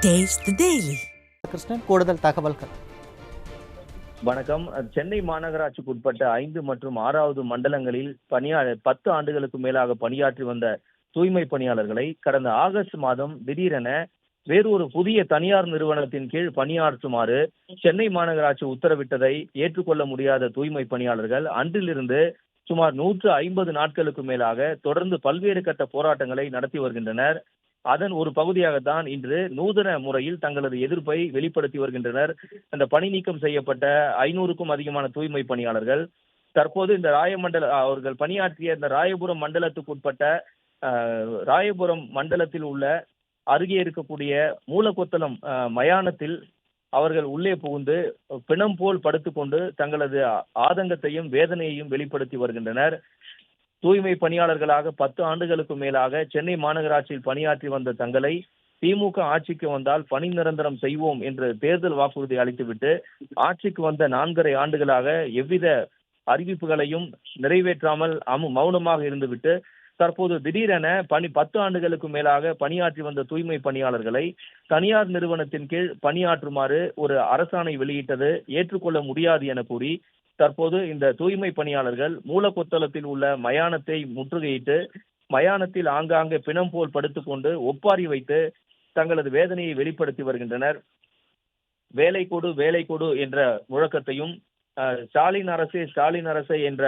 Taste the Daily. Krishnan கூடுதல் தகவல்கள். வணக்கம். சென்னை மாநகராட்சிக்கு உட்பட்ட 5 மற்றும் 6வது மண்டலங்களில் 10 ஆண்டுகளுக்கு மேலாக பணியாற்றி வந்த தூய்மை பணியாளர்களை கடந்த ஆகஸ்ட் மாதம் திடீரென வேறொரு புதிய தனியார் நிறுவனத்தின் கீழ் பணியாற்றுமாறு சென்னை மாநகராட்சி உத்தரவிட்டதை ஏற்றுக்கொள்ள முடியாத தூய்மை பணியாளர்கள் அன்றிலிருந்து சுமார் 150 நாட்களுக்கு மேலாக தொடர்ந்து பல்வேறு கட்ட போராட்டங்களை நடத்தி வருகின்றனர். அதன் ஒரு பகுதியாகத்தான் இன்று நூதன முறையில் தங்களது எதிர்ப்பை வெளிப்படுத்தி வருகின்றனர். அந்த பணி நீக்கம் செய்யப்பட்ட 500க்கும் அதிகமான தூய்மை பணியாளர்கள் தற்போது இந்த அவர்கள் பணியாற்றிய இந்த ராயபுரம் மண்டலத்துக்கு உட்பட்ட ராயபுரம் மண்டலத்தில் உள்ள அருகே இருக்கக்கூடிய மூலக்கொத்தளம் மயானத்தில் அவர்கள் உள்ளே புகுந்து பிணம் போல் படுத்துக்கொண்டு தங்களது ஆதங்கத்தையும் வேதனையையும் வெளிப்படுத்தி வருகின்றனர். தூய்மை பணியாளர்களாக 10 ஆண்டுகளுக்கு மேலாக சென்னை மாநகராட்சியில் பணியாற்றி வந்த தங்களை திமுக ஆட்சிக்கு வந்தால் பணி நிரந்தரம் செய்வோம் என்று தேர்தல் வாக்குறுதி அளித்துவிட்டு ஆட்சிக்கு வந்த 4.5 ஆண்டுகளாக எவ்வித அறிவிப்புகளையும் நிறைவேற்றாமல் மௌனமாக இருந்துவிட்டு தற்போது திடீரென 10 ஆண்டுகளுக்கு மேலாக பணியாற்றி வந்த தூய்மை பணியாளர்களை தனியார் நிறுவனத்தின் கீழ் பணியாற்றுமாறு ஒரு அரசாணை வெளியிட்டது ஏற்றுக்கொள்ள முடியாது என கூறி தற்போது இந்த தூய்மை பணியாளர்கள் மூலக்கொத்தளத்தில் உள்ள மயானத்தை முற்றுகையிட்டு மயானத்தில் ஆங்காங்கே பிணம் போல் படுத்துக்கொண்டு ஒப்பாரி வைத்து தங்களது வேதனையை வெளிப்படுத்தி வருகின்றனர். வேலை கொடு வேலை கொடு என்ற முழக்கத்தையும் ஸ்டாலின் அரசே என்ற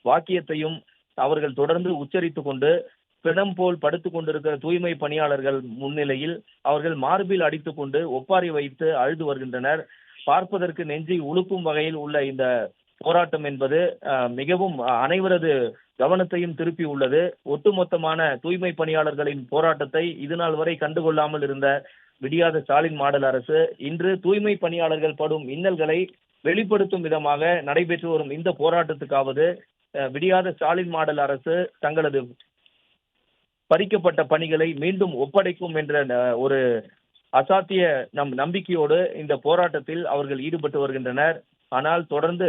வாக்கியத்தையும் அவர்கள் தொடர்ந்து உச்சரித்துக் கொண்டு பிணம் போல் படுத்துக் கொண்டிருக்கிற தூய்மை பணியாளர்கள் முன்னிலையில் அவர்கள் மார்பில் அடித்துக் கொண்டு ஒப்பாரி வைத்து அழுது வருகின்றனர். பார்ப்பதற்கு நெஞ்சை உலுக்கும் வகையில் உள்ள இந்த போராட்டம் என்பது மிகவும் அனைவரது கவனத்தையும் திருப்பி உள்ளது. ஒட்டுமொத்தமான தூய்மை பணியாளர்களின் போராட்டத்தை இதுநாள் வரை கண்டுகொள்ளாமல் இருந்த விடியாத ஸ்டாலின் மாடல் அரசு இன்று தூய்மை பணியாளர்கள் படும் இன்னல்களை வெளிப்படுத்தும் விதமாக நடைபெற்று வரும் இந்த போராட்டத்துக்காவது விடியாத ஸ்டாலின் மாடல் அரசு தங்களது பறிக்கப்பட்ட பணிகளை மீண்டும் ஒப்படைக்கும் என்ற ஒரு அசாத்திய நம்பிக்கையோடு இந்த போராட்டத்தில் அவர்கள் ஈடுபட்டு வருகின்றனர். ஆனால் தொடர்ந்து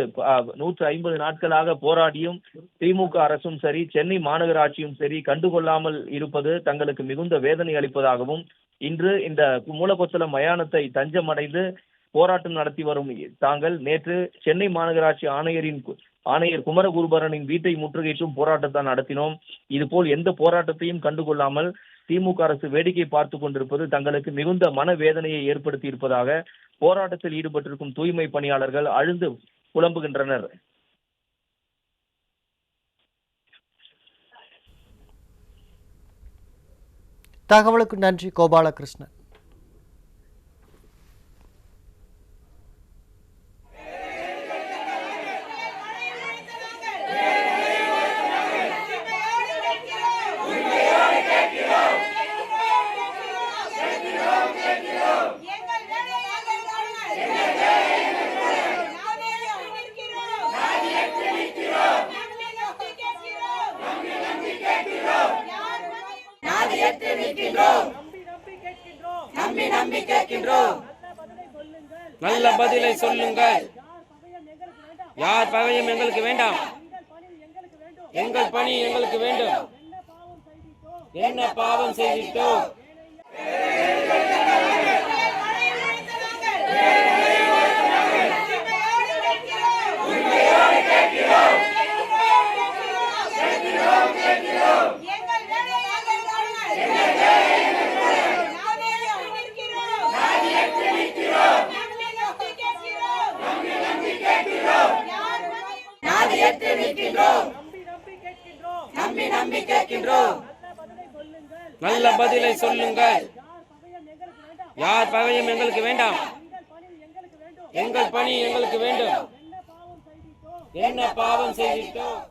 150 நாட்களாக போராடியும் திமுக அரசும் சரி சென்னை மாநகராட்சியும் சரி கண்டுகொள்ளாமல் இருப்பது தங்களுக்கு மிகுந்த வேதனை அளிப்பதாகவும் இன்று இந்த மூலக்கொத்தளம் மயானத்தை தஞ்சமடைந்து போராட்டம் நடத்தி வரும் தாங்கள் நேற்று சென்னை மாநகராட்சி ஆணையர் குமரகுருபரனின் வீட்டை முற்றுகையிட்டும் போராட்டத்தை நடத்தினோம். இதுபோல் எந்த போராட்டத்தையும் கண்டுகொள்ளாமல் திமுக அரசு வேடிக்கை பார்த்து கொண்டிருப்பது தங்களுக்கு மிகுந்த மனவேதனையை ஏற்படுத்தி இருப்பதாக போராட்டத்தில் ஈடுபட்டிருக்கும் தூய்மை பணியாளர்கள் அழுந்து புலம்புகின்றனர். தகவலுக்கு நன்றி கோபாலகிருஷ்ணன். நல்ல பதிலை சொல்லுங்கள். யார் பகையும் எங்களுக்கு வேண்டாம். எங்கள் பணி எங்களுக்கு வேண்டும். என்ன பாவம் செய்திட்டோம்? நல்ல பதிலை சொல்லுங்கள். யார் பகையும் எங்களுக்கு வேண்டாம். எங்கள் பணி எங்களுக்கு வேண்டும். என்ன பாவம் செய்திட்டோம்?